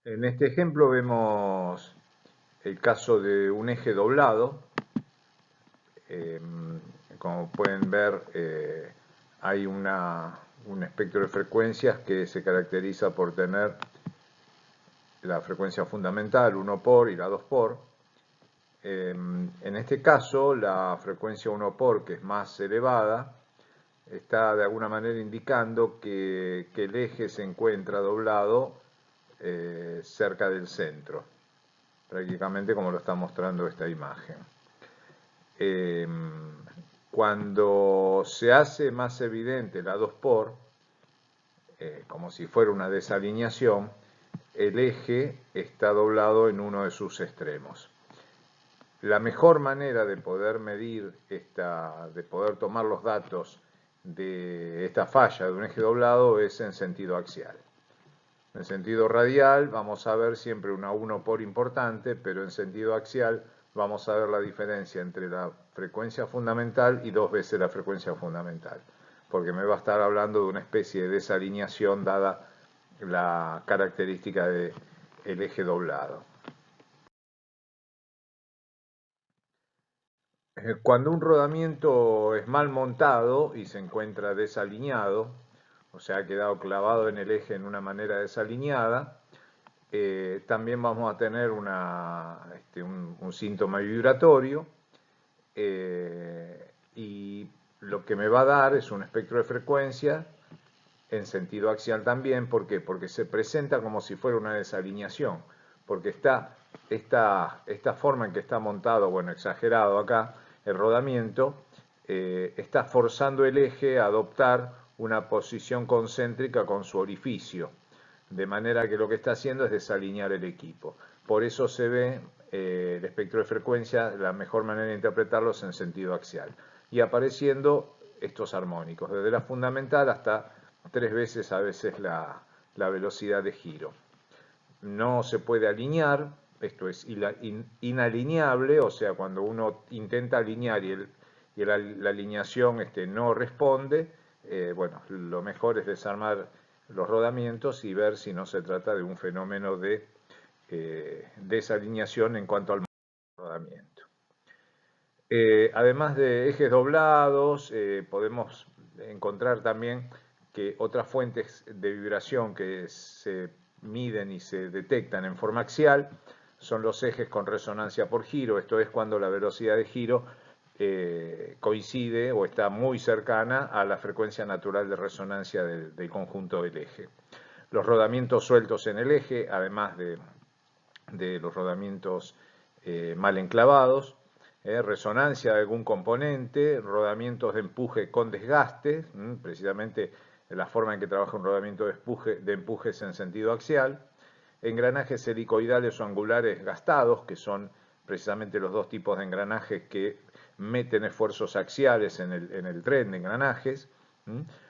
En este ejemplo vemos el caso de un eje doblado. Como pueden ver, hay un espectro de frecuencias que se caracteriza por tener la frecuencia fundamental 1 por y la 2 por. En este caso, la frecuencia 1 por, que es más elevada, está de alguna manera indicando que el eje se encuentra doblado cerca del centro, prácticamente como lo está mostrando esta imagen. Cuando se hace más evidente la 2 por, como si fuera una desalineación, el eje está doblado en uno de sus extremos. La mejor manera de poder medir de poder tomar los datos de esta falla de un eje doblado es en sentido axial. En sentido radial vamos a ver siempre una 1 por importante, pero en sentido axial vamos a ver la diferencia entre la frecuencia fundamental y 2 veces la frecuencia fundamental, porque me va a estar hablando de una especie de desalineación dada la característica del eje doblado. Cuando un rodamiento es mal montado y se encuentra desalineado, o sea, ha quedado clavado en el eje en una manera desalineada, también vamos a tener un síntoma vibratorio, y lo que me va a dar es un espectro de frecuencia en sentido axial también. ¿Por qué? Porque se presenta como si fuera una desalineación, porque esta forma en que está montado, bueno, exagerado acá, el rodamiento, está forzando el eje a adoptar una posición concéntrica con su orificio, de manera que lo que está haciendo es desalinear el equipo. Por eso se ve el espectro de frecuencia, la mejor manera de interpretarlo es en sentido axial, y apareciendo estos armónicos, desde la fundamental hasta 3 veces a veces la velocidad de giro. No se puede alinear, esto es inalineable, o sea, cuando uno intenta alinear y la alineación no responde, bueno, lo mejor es desarmar los rodamientos y ver si no se trata de un fenómeno de desalineación en cuanto al rodamiento. Además de ejes doblados, podemos encontrar también que otras fuentes de vibración que se miden y se detectan en forma axial son los ejes con resonancia por giro. Esto es cuando la velocidad de giro coincide o está muy cercana a la frecuencia natural de resonancia del conjunto del eje. Los rodamientos sueltos en el eje, además de los rodamientos mal enclavados, resonancia de algún componente, rodamientos de empuje con desgaste, precisamente la forma en que trabaja un rodamiento de empuje es en sentido axial, engranajes helicoidales o angulares gastados, que son precisamente los dos tipos de engranajes que meten esfuerzos axiales en el tren de engranajes,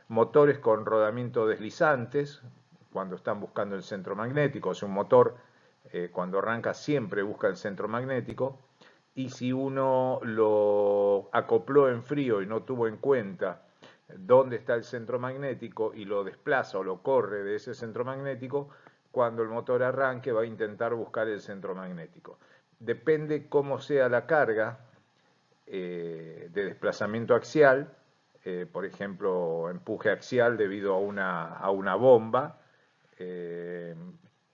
motores con rodamiento deslizantes, cuando están buscando el centro magnético, o sea, un motor cuando arranca siempre busca el centro magnético, y si uno lo acopló en frío y no tuvo en cuenta dónde está el centro magnético y lo desplaza o lo corre de ese centro magnético, cuando el motor arranque va a intentar buscar el centro magnético. Depende cómo sea la carga de desplazamiento axial, por ejemplo, empuje axial debido a una bomba,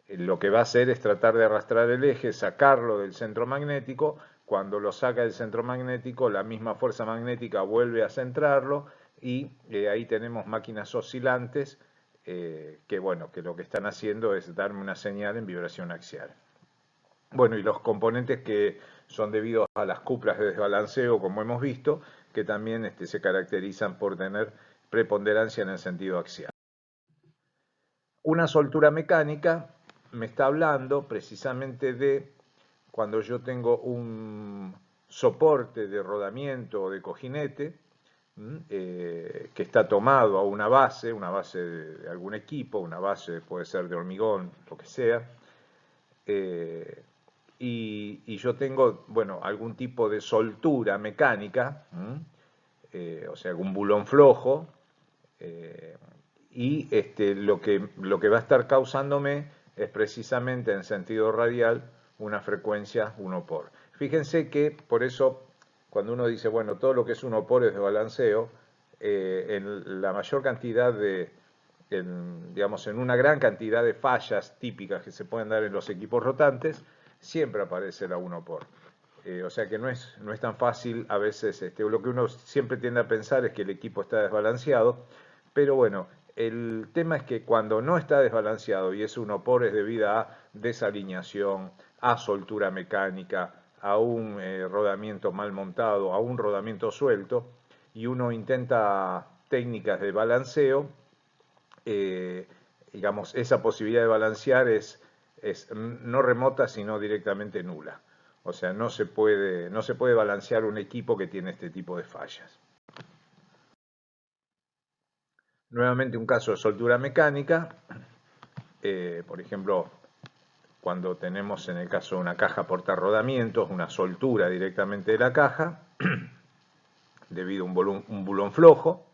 lo que va a hacer es tratar de arrastrar el eje, sacarlo del centro magnético. Cuando lo saca del centro magnético, la misma fuerza magnética vuelve a centrarlo y ahí tenemos máquinas oscilantes que, bueno, que lo que están haciendo es darme una señal en vibración axial. Bueno, y los componentes que son debidos a las cuplas de desbalanceo, como hemos visto, que también se caracterizan por tener preponderancia en el sentido axial. Una soltura mecánica me está hablando precisamente de cuando yo tengo un soporte de rodamiento o de cojinete que está tomado a una base de algún equipo, una base puede ser de hormigón, lo que sea, y yo tengo, bueno, algún tipo de soltura mecánica, o sea, algún bulón flojo, y lo que va a estar causándome es precisamente en sentido radial una frecuencia 1 por. Fíjense que por eso cuando uno dice, bueno, todo lo que es 1 por es de balanceo, en la mayor cantidad digamos, en una gran cantidad de fallas típicas que se pueden dar en los equipos rotantes, siempre aparece la 1 por. O sea que no es tan fácil a veces, lo que uno siempre tiende a pensar es que el equipo está desbalanceado, pero bueno, el tema es que cuando no está desbalanceado y es 1 por es debido a desalineación, a soltura mecánica, a un rodamiento mal montado, a un rodamiento suelto, y uno intenta técnicas de balanceo, digamos, esa posibilidad de balancear es no remota, sino directamente nula. O sea, no se puede balancear un equipo que tiene este tipo de fallas. Nuevamente un caso de soltura mecánica. Por ejemplo, cuando tenemos en el caso de una caja portarrodamientos, una soltura directamente de la caja, debido a un bulón flojo,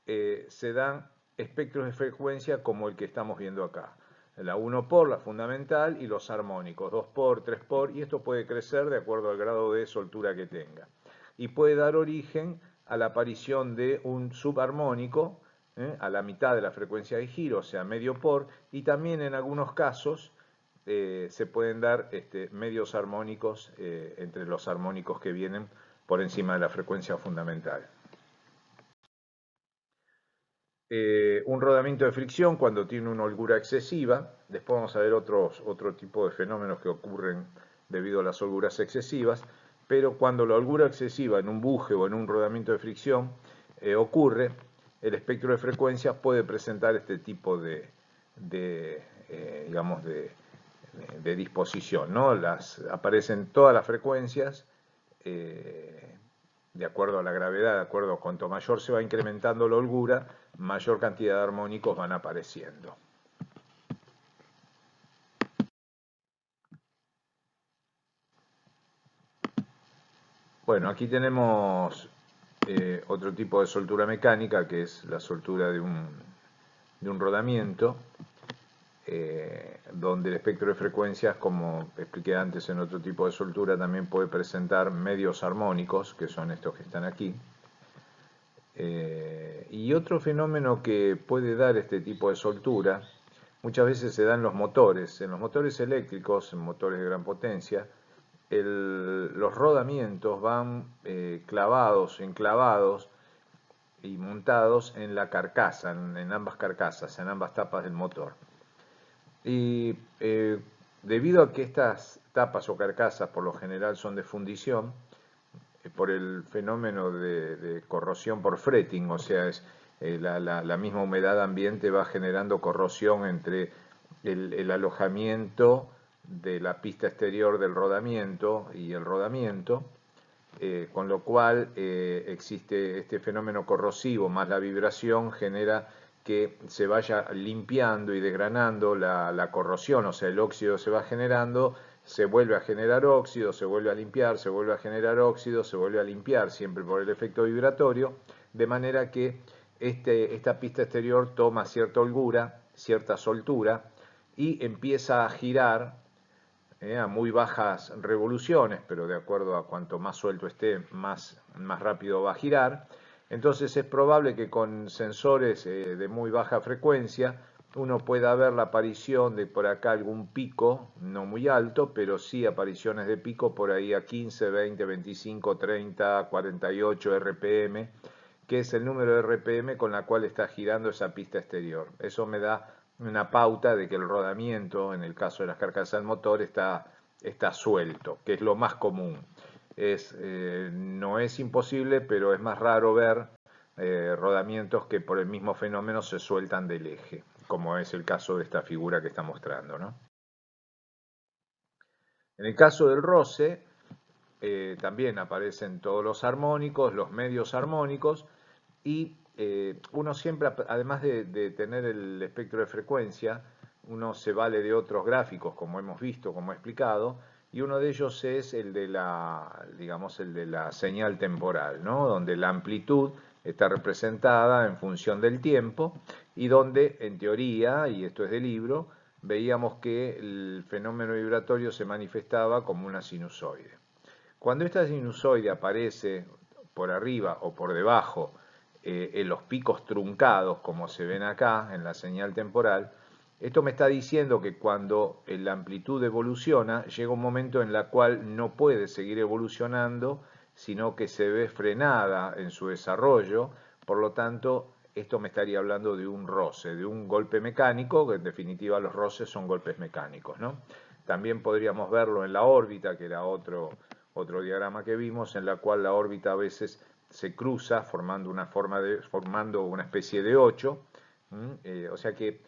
se dan espectros de frecuencia como el que estamos viendo acá. La 1 por, la fundamental, y los armónicos, 2 por, 3 por, y esto puede crecer de acuerdo al grado de soltura que tenga. Y puede dar origen a la aparición de un subarmónico, a la mitad de la frecuencia de giro, o sea, medio por, y también en algunos casos se pueden dar medios armónicos entre los armónicos que vienen por encima de la frecuencia fundamental. Un rodamiento de fricción cuando tiene una holgura excesiva. Después vamos a ver otro tipo de fenómenos que ocurren debido a las holguras excesivas, pero cuando la holgura excesiva en un buje o en un rodamiento de fricción ocurre, el espectro de frecuencias puede presentar este tipo digamos, de disposición, ¿no? Aparecen todas las frecuencias de acuerdo a la gravedad, de acuerdo a cuanto mayor se va incrementando la holgura, mayor cantidad de armónicos van apareciendo. Bueno, aquí tenemos otro tipo de soltura mecánica, que es la soltura de un rodamiento, donde el espectro de frecuencias, como expliqué antes en otro tipo de soltura, también puede presentar medios armónicos, que son estos que están aquí. Y otro fenómeno que puede dar este tipo de soltura, muchas veces se da en los motores eléctricos, en motores de gran potencia, los rodamientos van enclavados y montados en la carcasa, en ambas carcasas, en ambas tapas del motor. Y debido a que estas tapas o carcasas por lo general son de fundición, por el fenómeno de corrosión por fretting, o sea, la misma humedad ambiente va generando corrosión entre el alojamiento de la pista exterior del rodamiento y el rodamiento, con lo cual existe este fenómeno corrosivo más la vibración genera que se vaya limpiando y desgranando la corrosión, o sea, el óxido se va generando, se vuelve a generar óxido, se vuelve a limpiar, se vuelve a generar óxido, se vuelve a limpiar, siempre por el efecto vibratorio, de manera que esta pista exterior toma cierta holgura, cierta soltura, y empieza a girar a muy bajas revoluciones, pero de acuerdo a cuanto más suelto esté, más rápido va a girar. Entonces es probable que con sensores de muy baja frecuencia uno pueda ver la aparición de por acá algún pico, no muy alto, pero sí apariciones de pico por ahí a 15, 20, 25, 30, 48 RPM, que es el número de RPM con la cual está girando esa pista exterior. Eso me da una pauta de que el rodamiento, en el caso de las carcasas del motor, está suelto, que es lo más común. No es imposible, pero es más raro ver rodamientos que por el mismo fenómeno se sueltan del eje, como es el caso de esta figura que está mostrando, ¿no? En el caso del roce, también aparecen todos los armónicos, los medios armónicos, y uno siempre, además de tener el espectro de frecuencia, uno se vale de otros gráficos, como hemos visto, como he explicado, y uno de ellos es el de digamos, el de la señal temporal, ¿no? Donde la amplitud está representada en función del tiempo y donde, en teoría, y esto es de libro, veíamos que el fenómeno vibratorio se manifestaba como una sinusoide. Cuando esta sinusoide aparece por arriba o por debajo, en los picos truncados, como se ven acá en la señal temporal, esto me está diciendo que cuando la amplitud evoluciona, llega un momento en el cual no puede seguir evolucionando, sino que se ve frenada en su desarrollo. Por lo tanto, esto me estaría hablando de un roce, de un golpe mecánico, que en definitiva los roces son golpes mecánicos, ¿no? También podríamos verlo en la órbita, que era otro diagrama que vimos, en la cual la órbita a veces se cruza formando una especie de 8. O sea que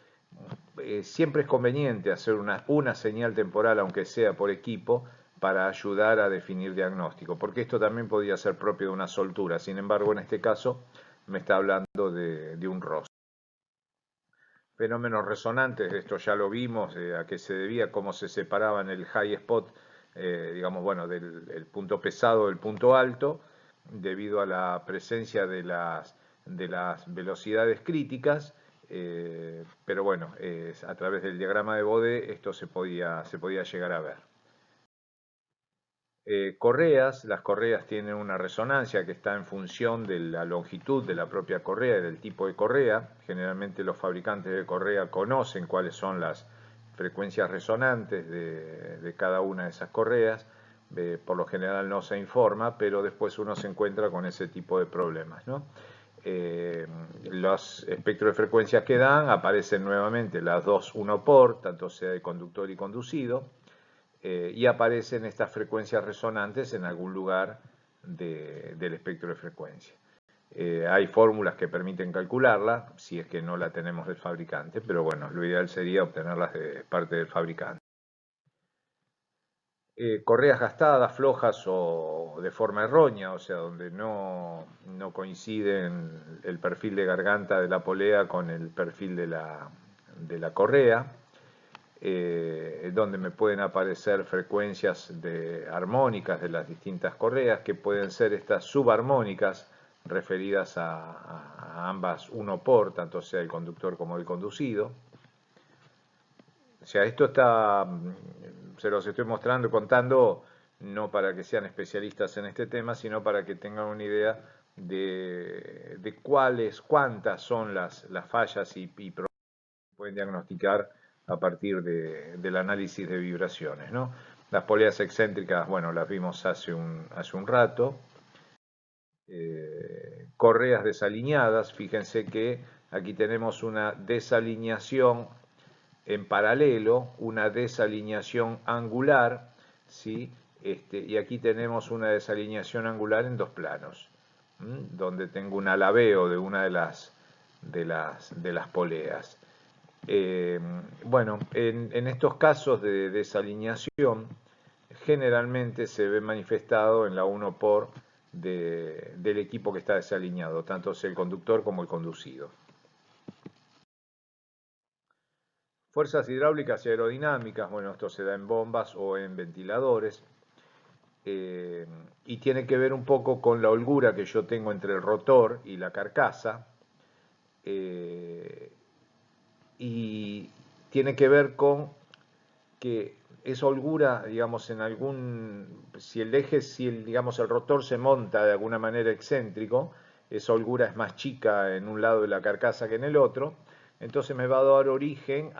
siempre es conveniente hacer una señal temporal, aunque sea por equipo, para ayudar a definir diagnóstico, porque esto también podría ser propio de una soltura. Sin embargo, en este caso me está hablando de un roce. Fenómenos resonantes, esto ya lo vimos, a qué se debía, cómo se separaban el high spot, digamos, bueno, del punto pesado del punto alto, debido a la presencia de las velocidades críticas, pero bueno, a través del diagrama de Bode esto se podía llegar a ver. Correas, las correas tienen una resonancia que está en función de la longitud de la propia correa y del tipo de correa. Generalmente los fabricantes de correa conocen cuáles son las frecuencias resonantes de cada una de esas correas. Por lo general no se informa, pero después uno se encuentra con ese tipo de problemas, ¿no? Los espectros de frecuencias que dan aparecen nuevamente las dos 1 por, tanto sea de conductor y conducido. Y aparecen estas frecuencias resonantes en algún lugar del espectro de frecuencia. Hay fórmulas que permiten calcularla, si es que no la tenemos del fabricante, pero bueno, lo ideal sería obtenerlas de parte del fabricante. Correas gastadas, flojas o de forma errónea, o sea, donde no coinciden el perfil de garganta de la polea con el perfil de la correa. Donde me pueden aparecer frecuencias armónicas de las distintas correas, que pueden ser estas subarmónicas referidas a ambas 1 por, tanto sea el conductor como el conducido. O sea, esto se los estoy mostrando, contando, no para que sean especialistas en este tema, sino para que tengan una idea de cuántas son las fallas y problemas que pueden diagnosticar a partir del análisis de vibraciones, ¿no? Las poleas excéntricas, bueno, las vimos hace un rato. Correas desalineadas, fíjense que aquí tenemos una desalineación en paralelo, una desalineación angular, ¿sí? Y aquí tenemos una desalineación angular en dos planos, donde tengo un alabeo de una de las poleas. Bueno, en estos casos de desalineación, generalmente se ve manifestado en la 1 por del equipo que está desalineado, tanto sea el conductor como el conducido. Fuerzas hidráulicas y aerodinámicas, bueno, esto se da en bombas o en ventiladores, y tiene que ver un poco con la holgura que yo tengo entre el rotor y la carcasa, y tiene que ver con que esa holgura, digamos, si digamos, el rotor se monta de alguna manera excéntrico, esa holgura es más chica en un lado de la carcasa que en el otro, entonces me va a dar origen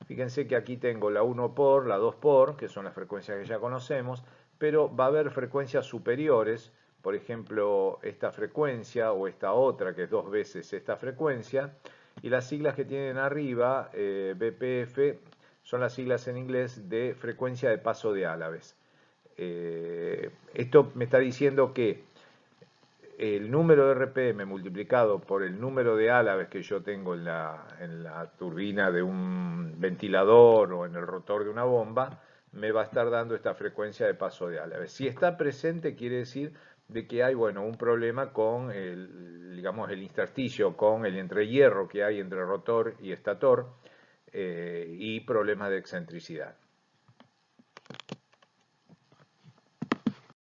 fíjense que aquí tengo la 1 por, la 2 por, que son las frecuencias que ya conocemos, pero va a haber frecuencias superiores, por ejemplo, esta frecuencia o esta otra, que es 2 veces esta frecuencia, y las siglas que tienen arriba, BPF, son las siglas en inglés de frecuencia de paso de Álaves. Esto me está diciendo que el número de RPM multiplicado por el número de Álaves que yo tengo en la turbina de un ventilador o en el rotor de una bomba, me va a estar dando esta frecuencia de paso de Álaves. Si está presente, quiere decir de que hay, bueno, un problema con digamos, el intersticio, con el entrehierro que hay entre rotor y estator, y problemas de excentricidad.